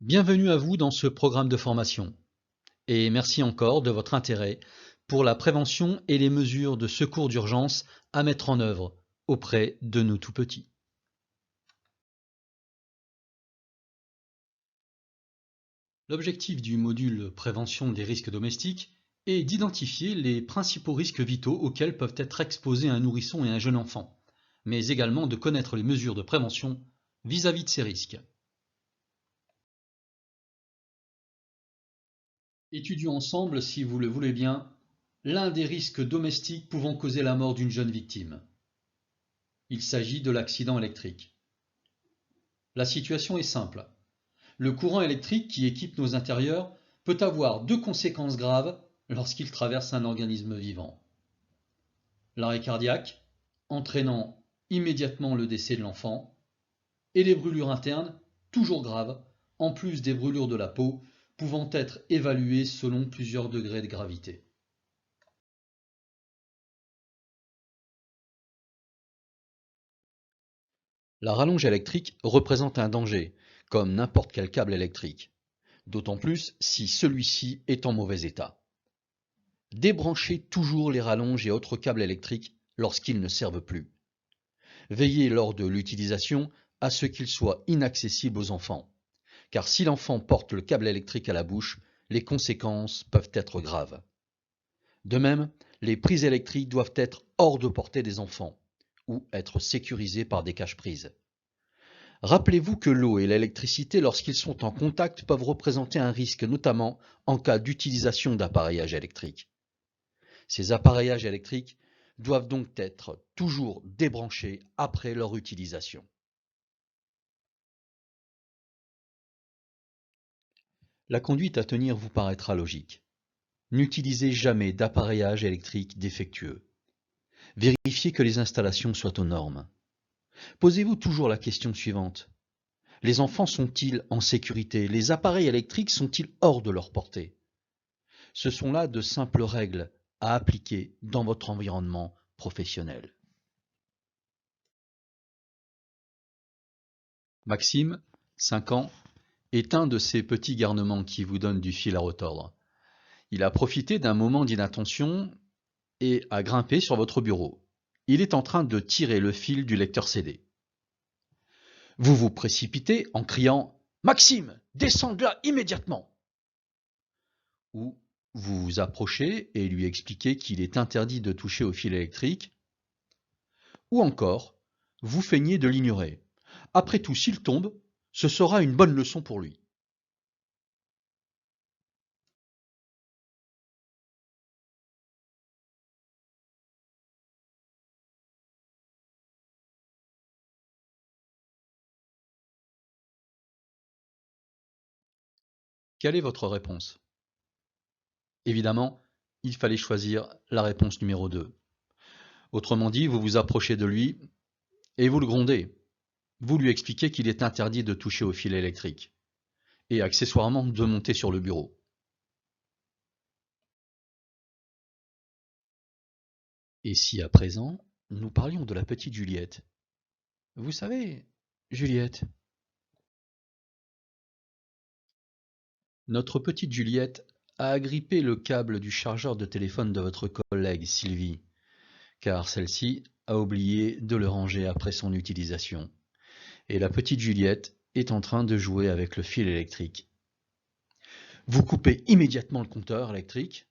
Bienvenue à vous dans ce programme de formation et merci encore de votre intérêt pour la prévention et les mesures de secours d'urgence à mettre en œuvre auprès de nos tout-petits. L'objectif du module prévention des risques domestiques est d'identifier les principaux risques vitaux auxquels peuvent être exposés un nourrisson et un jeune enfant, mais également de connaître les mesures de prévention vis-à-vis de ces risques. Étudions ensemble, si vous le voulez bien, l'un des risques domestiques pouvant causer la mort d'une jeune victime. Il s'agit de l'accident électrique. La situation est simple. Le courant électrique qui équipe nos intérieurs peut avoir deux conséquences graves lorsqu'il traverse un organisme vivant. L'arrêt cardiaque, entraînant immédiatement le décès de l'enfant, et les brûlures internes, toujours graves, en plus des brûlures de la peau, pouvant être évaluées selon plusieurs degrés de gravité. La rallonge électrique représente un danger, comme n'importe quel câble électrique, d'autant plus si celui-ci est en mauvais état. Débranchez toujours les rallonges et autres câbles électriques lorsqu'ils ne servent plus. Veillez lors de l'utilisation à ce qu'ils soient inaccessibles aux enfants, car si l'enfant porte le câble électrique à la bouche, les conséquences peuvent être graves. De même, les prises électriques doivent être hors de portée des enfants, ou être sécurisées par des cache-prises. Rappelez-vous que l'eau et l'électricité, lorsqu'ils sont en contact, peuvent représenter un risque, notamment en cas d'utilisation d'appareillages électriques. Ces appareillages électriques doivent donc être toujours débranchés après leur utilisation. La conduite à tenir vous paraîtra logique. N'utilisez jamais d'appareillage électrique défectueux. Vérifiez que les installations soient aux normes. Posez-vous toujours la question suivante. Les enfants sont-ils en sécurité? Les appareils électriques sont-ils hors de leur portée? Ce sont là de simples règles à appliquer dans votre environnement professionnel. Maxime, 5 ans, est un de ces petits garnements qui vous donnent du fil à retordre. Il a profité d'un moment d'inattention et a grimpé sur votre bureau. Il est en train de tirer le fil du lecteur CD. Vous vous précipitez en criant « Maxime, descends de là immédiatement !» Ou vous vous approchez et lui expliquez qu'il est interdit de toucher au fil électrique. Ou encore, vous feignez de l'ignorer. Après tout, s'il tombe, ce sera une bonne leçon pour lui. Quelle est votre réponse? Évidemment, il fallait choisir la réponse numéro 2. Autrement dit, vous vous approchez de lui et vous le grondez. Vous lui expliquez qu'il est interdit de toucher au fil électrique et accessoirement de monter sur le bureau. Et si à présent, nous parlions de la petite Juliette? Vous savez, Juliette. Notre petite Juliette a agrippé le câble du chargeur de téléphone de votre collègue Sylvie, car celle-ci a oublié de le ranger après son utilisation. Et la petite Juliette est en train de jouer avec le fil électrique. Vous coupez immédiatement le compteur électrique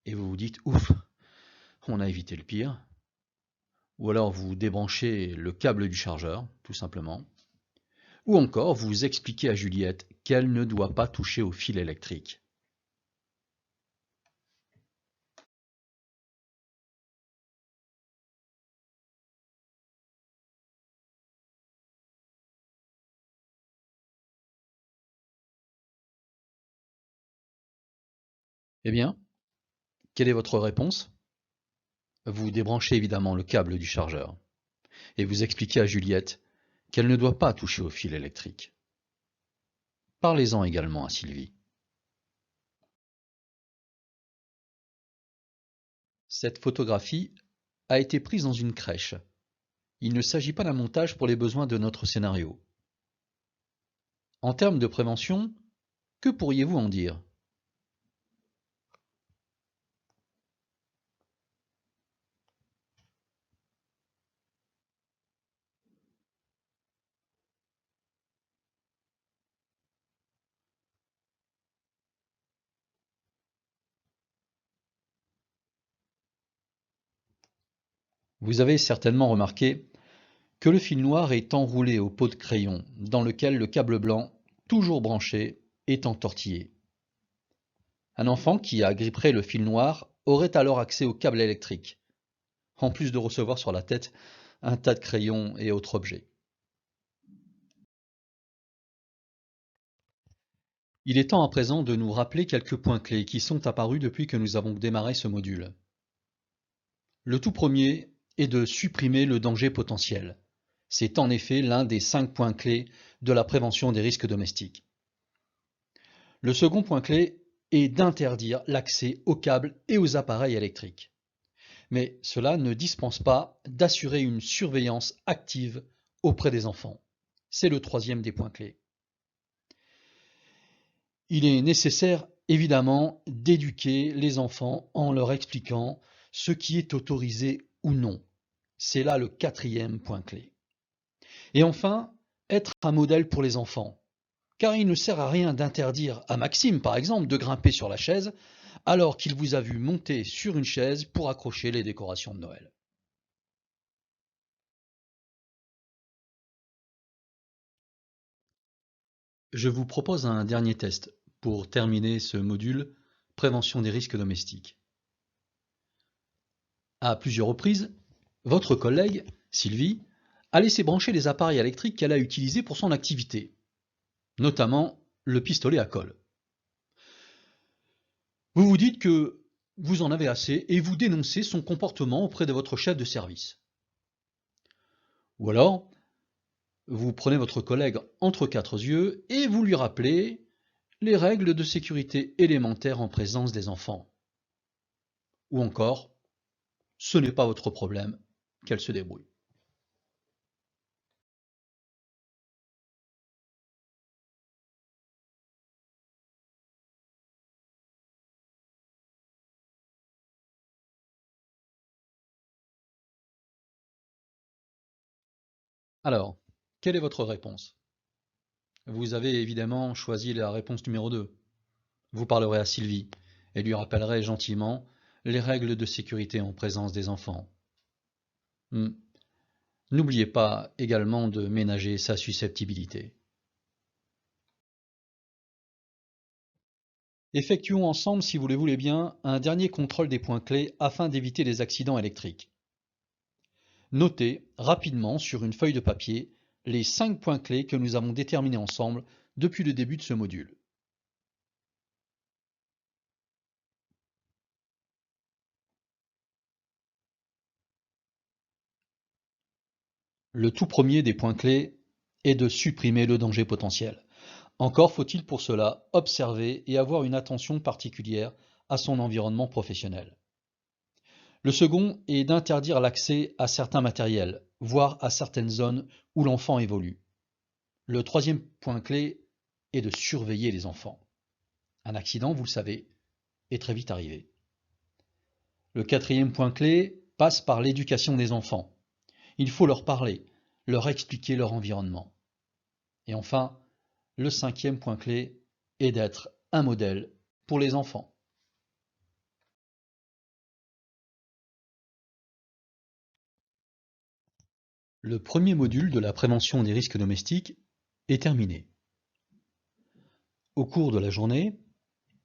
et vous vous dites « Ouf, on a évité le pire ». Ou alors vous débranchez le câble du chargeur, tout simplement. Ou encore vous expliquez à Juliette qu'elle ne doit pas toucher au fil électrique. Eh bien, quelle est votre réponse? Vous débranchez évidemment le câble du chargeur et vous expliquez à Juliette qu'elle ne doit pas toucher au fil électrique. Parlez-en également à Sylvie. Cette photographie a été prise dans une crèche. Il ne s'agit pas d'un montage pour les besoins de notre scénario. En termes de prévention, que pourriez-vous en dire? Vous avez certainement remarqué que le fil noir est enroulé au pot de crayon, dans lequel le câble blanc, toujours branché, est entortillé. Un enfant qui agripperait le fil noir aurait alors accès au câble électrique, en plus de recevoir sur la tête un tas de crayons et autres objets. Il est temps à présent de nous rappeler quelques points clés qui sont apparus depuis que nous avons démarré ce module. Le tout premier est de supprimer le danger potentiel. C'est en effet l'un des 5 points clés de la prévention des risques domestiques. Le second point clé est d'interdire l'accès aux câbles et aux appareils électriques. Mais cela ne dispense pas d'assurer une surveillance active auprès des enfants. C'est le troisième des points clés. Il est nécessaire, évidemment, d'éduquer les enfants en leur expliquant ce qui est autorisé ou non. C'est là le quatrième point clé. Et enfin, être un modèle pour les enfants. Car il ne sert à rien d'interdire à Maxime, par exemple, de grimper sur la chaise, alors qu'il vous a vu monter sur une chaise pour accrocher les décorations de Noël. Je vous propose un dernier test pour terminer ce module Prévention des risques domestiques. À plusieurs reprises, votre collègue, Sylvie, a laissé brancher les appareils électriques qu'elle a utilisés pour son activité, notamment le pistolet à colle. Vous vous dites que vous en avez assez et vous dénoncez son comportement auprès de votre chef de service. Ou alors, vous prenez votre collègue entre quatre yeux et vous lui rappelez les règles de sécurité élémentaires en présence des enfants. Ou encore, ce n'est pas votre problème, qu'elle se débrouille. Alors, quelle est votre réponse? Vous avez évidemment choisi la réponse numéro 2. Vous parlerez à Sylvie et lui rappellerez gentiment les règles de sécurité en présence des enfants. N'oubliez pas également de ménager sa susceptibilité. Effectuons ensemble, si vous le voulez bien, un dernier contrôle des points clés afin d'éviter les accidents électriques. Notez rapidement sur une feuille de papier les 5 points clés que nous avons déterminés ensemble depuis le début de ce module. Le tout premier des points clés est de supprimer le danger potentiel. Encore faut-il pour cela observer et avoir une attention particulière à son environnement professionnel. Le second est d'interdire l'accès à certains matériels, voire à certaines zones où l'enfant évolue. Le troisième point clé est de surveiller les enfants. Un accident, vous le savez, est très vite arrivé. Le quatrième point clé passe par l'éducation des enfants. Il faut leur parler, leur expliquer leur environnement. Et enfin, le cinquième point clé est d'être un modèle pour les enfants. Le premier module de la prévention des risques domestiques est terminé. Au cours de la journée,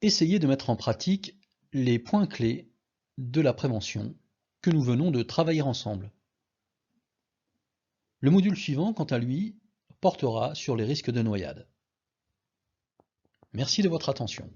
essayez de mettre en pratique les points clés de la prévention que nous venons de travailler ensemble. Le module suivant, quant à lui, portera sur les risques de noyade. Merci de votre attention.